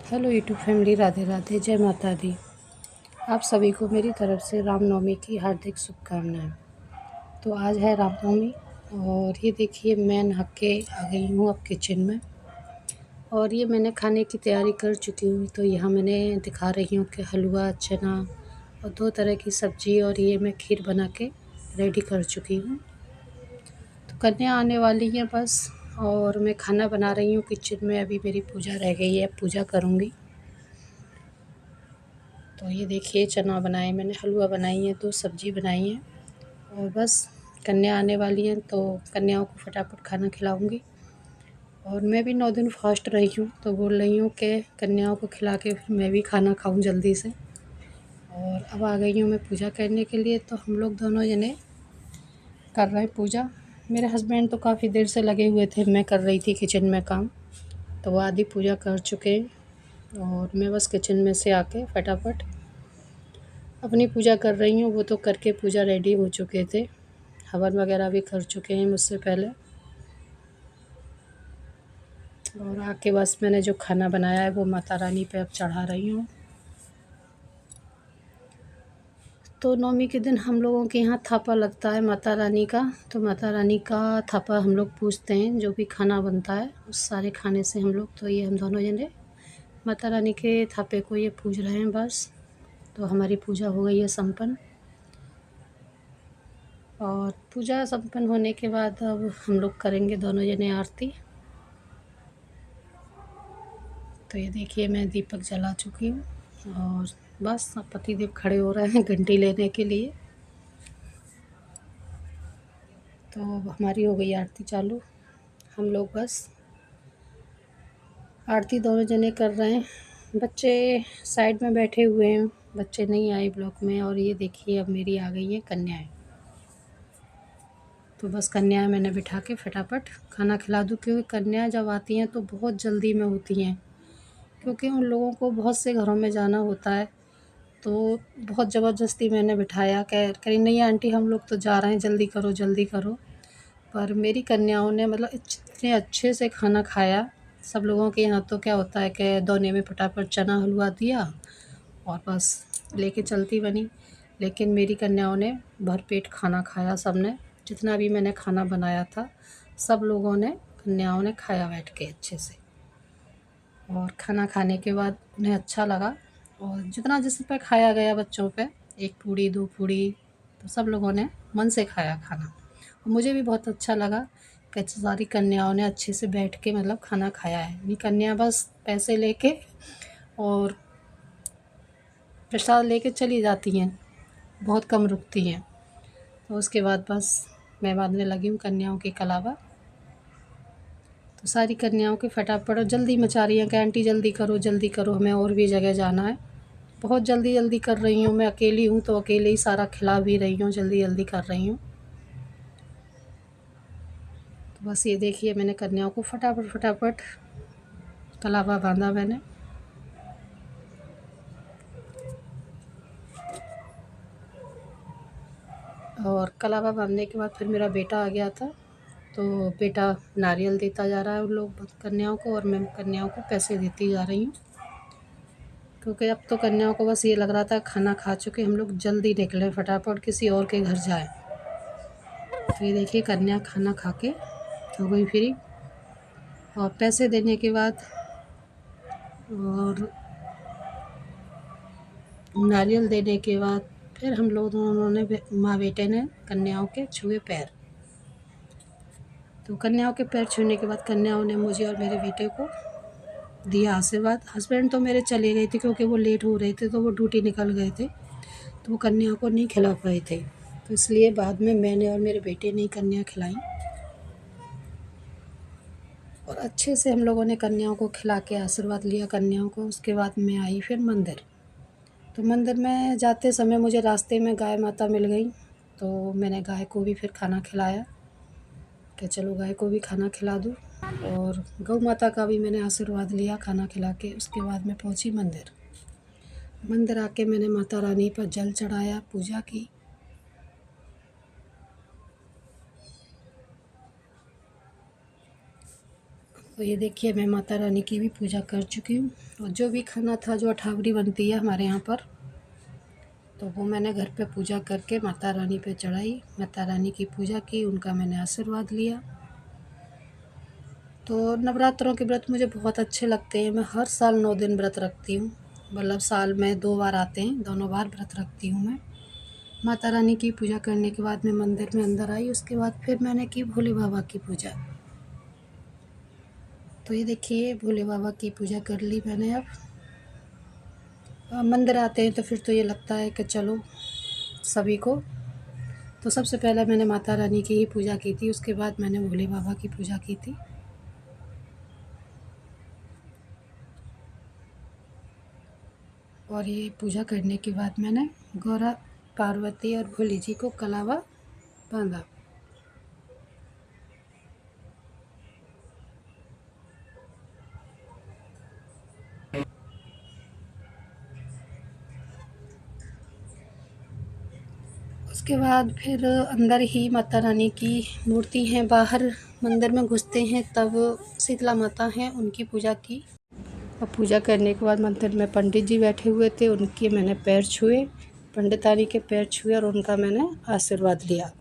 Hello YouTube family, Radhe Radhe, जय माता दी। आप सभी को मेरी तरफ से रामनवमी की हार्दिक शुभकामनाएं। तो आज है रामनवमी और ये देखिए मैं नहा के आ गई हूँ अब किचन में और ये मैंने खाने की तैयारी कर चुकी हूँ। तो यहाँ मैंने दिखा रही हूँ कि हलवा, चना और 2 तरह की सब्ज़ी और ये मैं खीर बना के रेडी कर चुकी हूँ। तो कन्या आने वाली है बस और मैं खाना बना रही हूँ किचन में। अभी मेरी पूजा रह गई है, पूजा करूँगी। तो ये देखिए चना बनाए मैंने, हलवा बनाई है, 2 सब्ज़ी बनाई है और बस कन्या आने वाली हैं तो कन्याओं को फटाफट खाना खिलाऊंगी। और मैं भी 9 दिन फास्ट रही हूँ तो बोल रही हूँ कि कन्याओं को खिला के फिर मैं भी खाना खाऊं जल्दी से। और अब आ गई हूँ मैं पूजा करने के लिए। तो हम लोग दोनों जने कर रहे हैं पूजा। मेरे हस्बैंड तो काफ़ी देर से लगे हुए थे, मैं कर रही थी किचन में काम, तो वो आधी पूजा कर चुके हैं और मैं बस किचन में से आके फटाफट अपनी पूजा कर रही हूँ। वो तो करके पूजा रेडी हो चुके थे, हवन वगैरह भी कर चुके हैं मुझसे पहले। और आके बस मैंने जो खाना बनाया है वो माता रानी पे अब चढ़ा रही हूँ। तो नवमी के दिन हम लोगों के यहाँ थापा लगता है माता रानी का। तो माता रानी का थापा हम लोग पूजते हैं, जो भी खाना बनता है उस सारे खाने से हम लोग। तो ये हम दोनों जने माता रानी के थापे को ये पूज रहे हैं बस। तो हमारी पूजा हो गई है संपन्न। और पूजा संपन्न होने के बाद अब हम लोग करेंगे दोनों जने आरती। तो ये देखिए मैं दीपक जला चुकी हूँ और बस अब पतिदेव खड़े हो रहे हैं घंटी लेने के लिए। तो अब हमारी हो गई आरती चालू। हम लोग बस आरती दोनों जने कर रहे हैं। बच्चे साइड में बैठे हुए हैं, बच्चे नहीं आए ब्लॉक में। और ये देखिए अब मेरी आ गई हैं कन्याएं। तो बस कन्याएं मैंने बिठा के फटाफट खाना खिला दूँ, क्योंकि कन्याएं जब आती हैं तो बहुत जल्दी में होती हैं, क्योंकि उन लोगों को बहुत से घरों में जाना होता है। तो बहुत ज़बरदस्ती मैंने बिठाया, कह करी नहीं आंटी हम लोग तो जा रहे हैं, जल्दी करो जल्दी करो। पर मेरी कन्याओं ने मतलब इतने अच्छे से खाना खाया। सब लोगों के यहाँ तो क्या होता है कि दोने में फटाफट चना हलवा दिया और बस लेके चलती बनी। लेकिन मेरी कन्याओं ने भरपेट खाना खाया, सबने जितना भी मैंने खाना बनाया था सब लोगों ने, कन्याओं ने खाया बैठ के अच्छे से। और खाना खाने के बाद उन्हें अच्छा लगा और जितना जिस पे खाया गया बच्चों पे, 1 पूड़ी 2 पूड़ी, तो सब लोगों ने मन से खाया खाना। और मुझे भी बहुत अच्छा लगा कि सारी कन्याओं ने अच्छे से बैठ के मतलब खाना खाया है। मेरी कन्या बस पैसे लेके और प्रसाद लेके चली जाती हैं, बहुत कम रुकती हैं। तो उसके बाद बस मैं बाँधने लगी हूँ कन्याओं के कलावा। तो सारी कन्याओं के फटाफट और जल्दी मचा रही हैं कि आंटी जल्दी करो, हमें और भी जगह जाना है। बहुत जल्दी जल्दी कर रही हूँ, मैं अकेली हूँ तो अकेले ही सारा खिला भी रही हूँ, जल्दी जल्दी कर रही हूँ। तो बस ये देखिए मैंने कन्याओं को फटाफट फटाफट कलावा बांधा मैंने। और कलावा बांधने के बाद फिर मेरा बेटा आ गया था। तो बेटा नारियल देता जा रहा है उन लोग कन्याओं को, और मैं कन्याओं को पैसे देती जा रही हूँ, क्योंकि अब तो कन्याओं को बस ये लग रहा था खाना खा चुके हम लोग जल्दी निकलें फटाफट किसी और के घर जाएं। तो ये देखिए कन्या खाना खा के हो गई फ्री। और पैसे देने के बाद और नारियल देने के बाद फिर हम लोग दोनों ने माँ बेटे ने कन्याओं के छुए पैर। तो कन्याओं के पैर छूने के बाद कन्याओं ने मुझे और मेरे बेटे को दिया आशीर्वाद। हस्बैंड तो मेरे चले गए थे क्योंकि वो लेट हो रहे थे, तो वो ड्यूटी निकल गए थे, तो वो कन्या को नहीं खिला पाए थे। तो इसलिए बाद में मैंने और मेरे बेटे ने कन्या खिलाई। और अच्छे से हम लोगों ने कन्याओं को खिला के आशीर्वाद लिया कन्याओं को। उसके बाद मैं आई फिर मंदिर। तो मंदिर में जाते समय मुझे रास्ते में गाय माता मिल गई, तो मैंने गाय को भी फिर खाना खिलाया कि चलो गाय को भी खाना खिला दूँ। और गौ माता का भी मैंने आशीर्वाद लिया खाना खिला के। उसके बाद मैं पहुंची मंदिर। मंदिर आके मैंने माता रानी पर जल चढ़ाया, पूजा की। तो ये देखिए मैं माता रानी की भी पूजा कर चुकी हूँ। और जो भी खाना था, जो अठावरी बनती है हमारे यहाँ पर, तो वो मैंने घर पे पूजा करके माता रानी पे चढ़ाई, माता रानी की पूजा की, उनका मैंने आशीर्वाद लिया। तो नवरात्रों के व्रत मुझे बहुत अच्छे लगते हैं। मैं हर साल 9 दिन व्रत रखती हूँ, मतलब साल में 2 बार आते हैं, दोनों बार व्रत रखती हूँ मैं। माता रानी की पूजा करने के बाद मैं मंदिर में अंदर आई, उसके बाद फिर मैंने की भोले बाबा की पूजा। तो ये देखिए भोले बाबा की पूजा कर ली मैंने। अब मंदिर आते हैं तो फिर तो ये लगता है कि चलो सभी को। तो सबसे पहले मैंने माता रानी की ही पूजा की थी, उसके बाद मैंने भोले बाबा की पूजा की थी। और ये पूजा करने के बाद मैंने गौरा, पार्वती और भोले जी को कलावा बांधा। उसके बाद फिर अंदर ही माता रानी की मूर्ति है, बाहर मंदिर में घुसते हैं तब शीतला माता हैं, उनकी पूजा की। और पूजा करने के बाद मंदिर में पंडित जी बैठे हुए थे, उनके मैंने पैर छुए, पंडितानी के पैर छुए और उनका मैंने आशीर्वाद लिया।